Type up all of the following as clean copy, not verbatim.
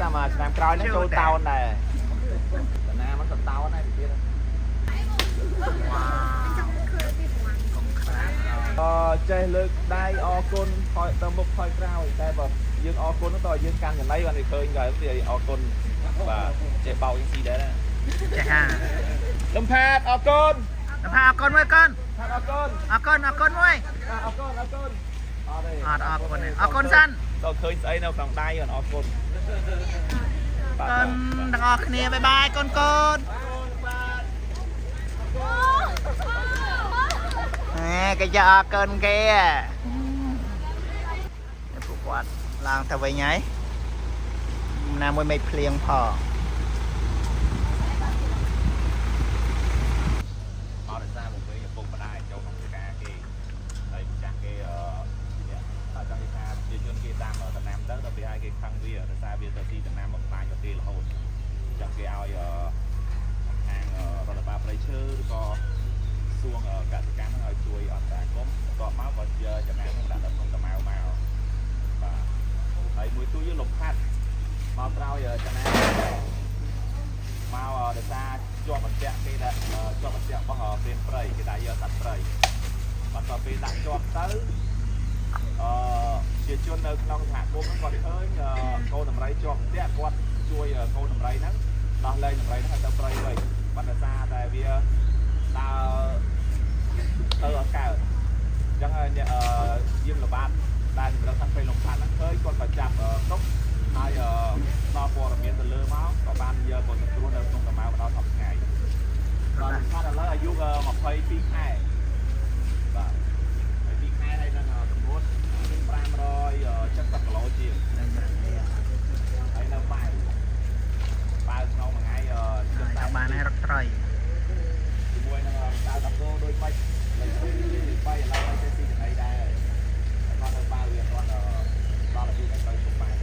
តែមកឆ្នាំក្រោយហ្នឹងចូលតោនដែរតាណាมันតោនដែរទៀតចេះលើកដៃអរគុណថយទៅមុខថយក្រោយតែបើយើងអរគុណទៅយើងកាន់ចំណៃបានឃើញហើយវាអរគុណបាទចេះបោកយ៉ាងស៊ីដែរចេះហាលំផាតអរគុណលំផាតអរគុណមួយកូនអរគុណអរគុណអរគុណមួយអរគុណអរគុណអត់ទេអត់អរគុណអរគុណសិនដល់ឃើញស្អីនៅក្នុងដៃអរគុណកូនទាំងអស់គ្នាបាយបាយកូនកូនគេយកអរគុណគេពួកគាត់ឡើងទៅវិញហើយណាមួយមិនភ្លៀងផងអរសាមកវិញឪពុកម្ដាយចូលក្នុងការគេហើយម្ចាស់គេអត់ចង់និយាយថាជាជនគេតាមតំណាំទៅដល់ពេលឲ្យគេខឹងវាដោយសារវាទៅទីតំណាំមកខ្លាញ់ទៅទីរហូតចង់គេឲ្យខាងរដ្ឋបាលព្រៃឈើឬក៏សួងកសិកម្មឲ្យជួយអន្តរាគមន៍ក៏មកបើយកចំណាំនឹងដាក់ដល់ក្នុងកម្ៅមកបាទហើយមួយទូយើងលំផាត់មកក្រោយចំណាំមកដោយសារជាប់អន្ទាក់គេដាក់ជាប់អន្ទាក់របស់ព្រានព្រៃគេដាក់យកសត្វព្រៃបន្ទាប់ពេលដាក់ជាប់ទៅជាជននៅក្នុងសហគមន៍គាត់ឃើញកូនដំរីជាប់អន្ទាក់គាត់ជួយកូនដំរីហ្នឹងដោះលែងដំរីហ្នឹងឲ្យទៅព្រៃវិញបណ្ដោយសារតែវាដើរទៅអត់កើតអញ្ចឹងយាមល្បាតដែលសម្រាប់សាក់ពេលលំផាត់ហ្នឹងឃើញគាត់ក៏ចាប់ទុកហើយដល់ព័ត៌មានទៅលើមកក៏បានយកមកសង្គ្រោះនៅក្នុងកម្ៅដល់10ថ្ងៃដល់លំផាត់ឥឡូវអាយុ22ខែបាទ22ខែហើយនឹងកម្រិត570គីឡូជាងហើយនៅបាវក្នុងមួយថ្ងៃចាំបានឲ្យរត់ត្រីជាមួយនឹងដៅដកោដូចបាច់លេខ2ឥឡូវឲ្យទៅទីចំណៃដែរគាត់នៅបាវវាគាត់ដល់អាយុឲ្យទៅជុំបាយ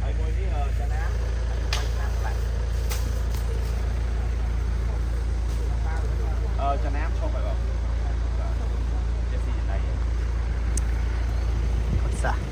ហើយមួយនេះចំណាំបាច់ឆ្នាំខ្លះចំណាំឈប់ហើយបងជាទីចំណៃអត់សោះ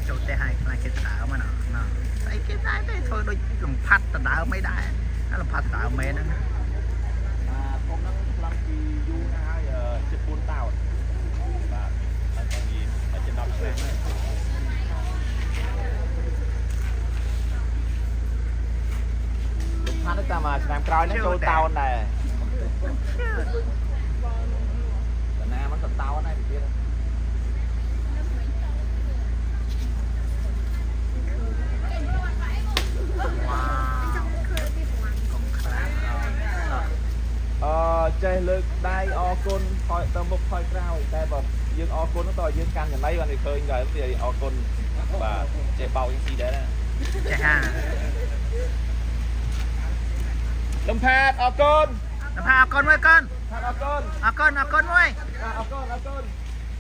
ចូលទេឲ្យខ្លាចគេដើមណាស្អីគេដែរទេធ្វើដូចលំផាត់ដដើមមិនដែរលំផាត់ដើមមែនហ្នឹងគុំហ្នឹងឡើងពីយូរណាស់ហើយជិត4តោនបាទហើយតែនិយាយជិត10ឆ្នាំហើយលំផាត់តែមកឆ្នាំក្រោយហ្នឹងចូលតោនដែរតាណាมันតោនដែរទៀតចេះលើកដៃអរគុណថយទៅមុខថយក្រោយតែបើយើងអរគុណទៅយើងកាន់ចំណៃបានឃើញហើយវាអរគុណបាទចេះបោកយ៉ាងស៊ីដែរចេះហាលំផាតអរគុណលំផាតអរគុណមួយកូនអរគុណអរគុណអរគុណមួយអរគុណអរគុណ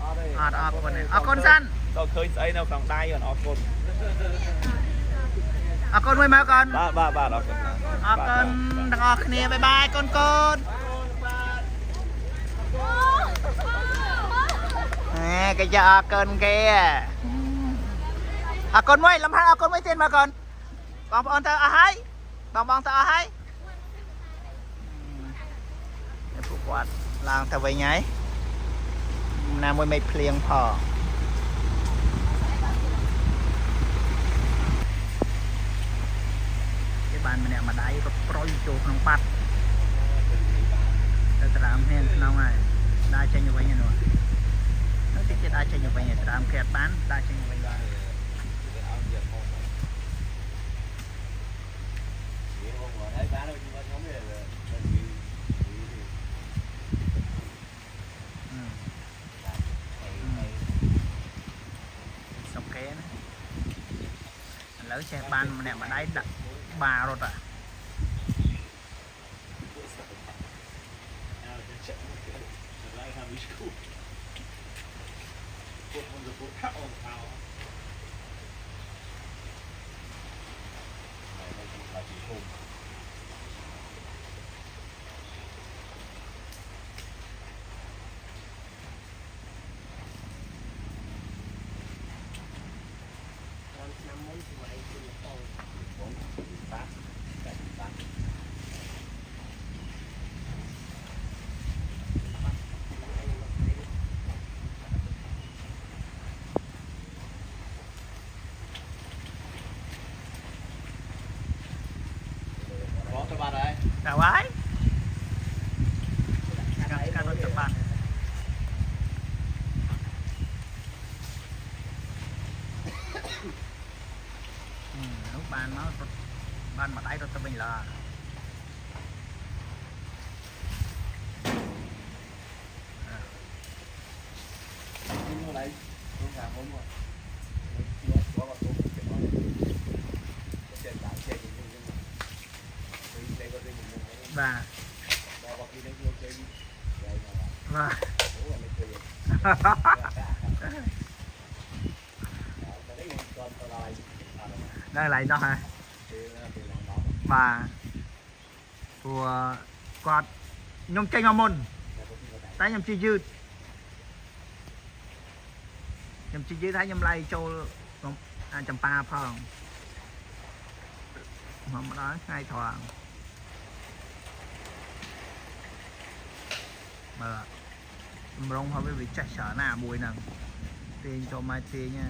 អត់ទេអត់អរគុណអរគុណសិនដល់ឃើញស្អីនៅក្នុងដៃអរគុណអរគុណមួយមកកូនបាទអរគុណអរគុណទាំងអស់គ្នាបាយបាយកូនកូនគេយកអរគុណគេអរគុណមួយលំហាត់អរគុណមួយទៀតមកកូនបងប្អូនទៅអស់ហើយបងទៅអស់ហើយពួកគាត់ឡើងទៅវិញហើយណាមួយមិនភ្លៀងផងគេបានម្នាក់ម្ដាយរត់ប្រុយចូលក្នុងបាត់ទៅត្រាំហ៊ានក្នុងហើយដើរចេញទៅវិញនោះតិចទៀតអាចចេញទៅវិញត្រាំគេអត់បានដើរចេញទៅវិញដែរ sọc ké lỡ xe ban nè mà đáy đặt bà rồi à Đâu ấy các đối tượng bạn lúc ban nó ban mà đáy rồi tụi mình là và đây lại đó hả và của quạt nhung tranh môn tay nhung chi dư thấy nhung lay châu chầm pa phong mà đó ngay thoảng mà rong họ với vị chạy sở nào bùi nằng tiền cho mai tiền nha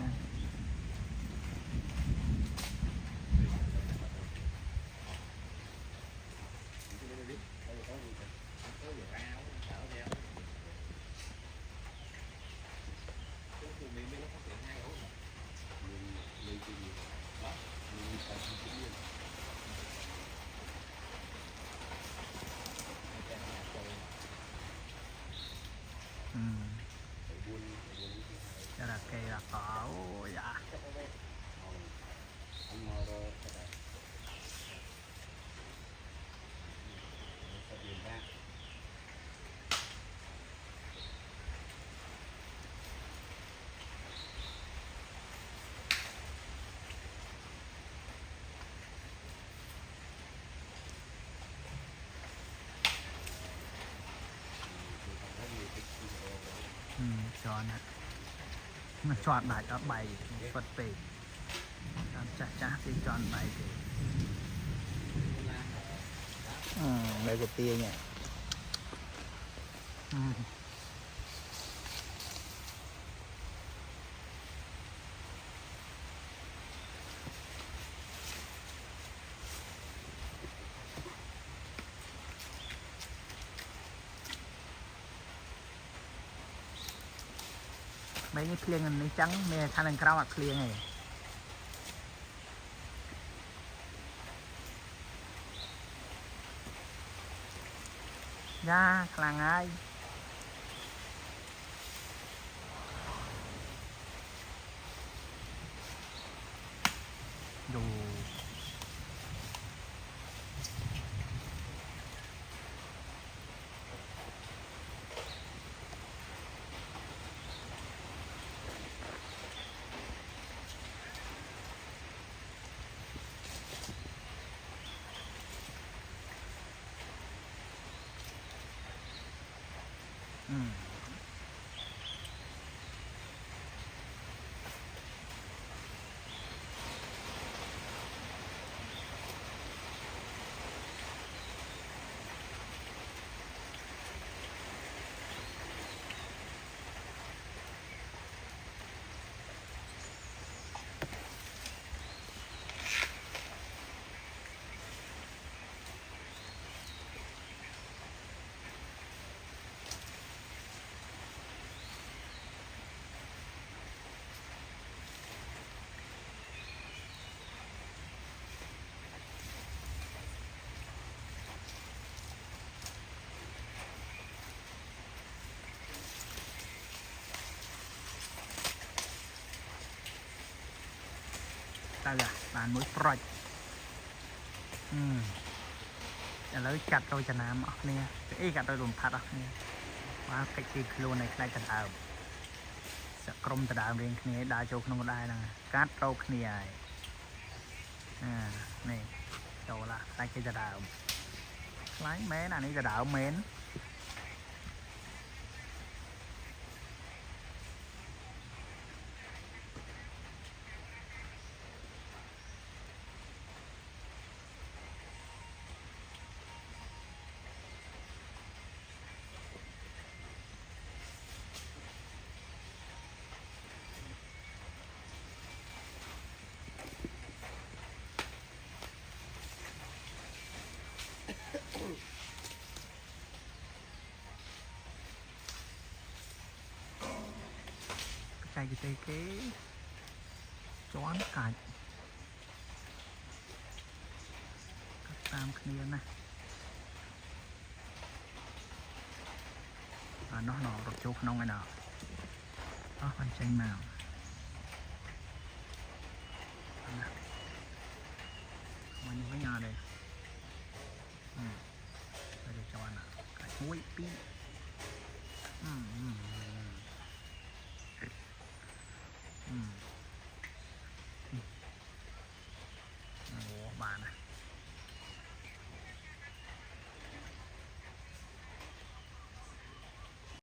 cho là cây là có dạ cho nè nó chọn lại các bài vật về chả thì chọn bài thì đây của tia nhỉ mấy cái clear này trắng mẹ khả năng cao mặt clear này ra khả ai dù à bàn mũi proj để lấy chặt đôi chân nam ở nè cái gạt đôi đùm thật ở nè và cái gì luôn này cái chân đào sẽ crom chân đào riêng nè đa chỗ không có đai nè cắt đôi nè này chỗ là cái chân đào lái mến này chân đào mến cái gì cái chón cạch cắt tam kia này nó rụt chút nông này nào đó phần chanh màu mình với nhà đây để cho ăn cái muối pi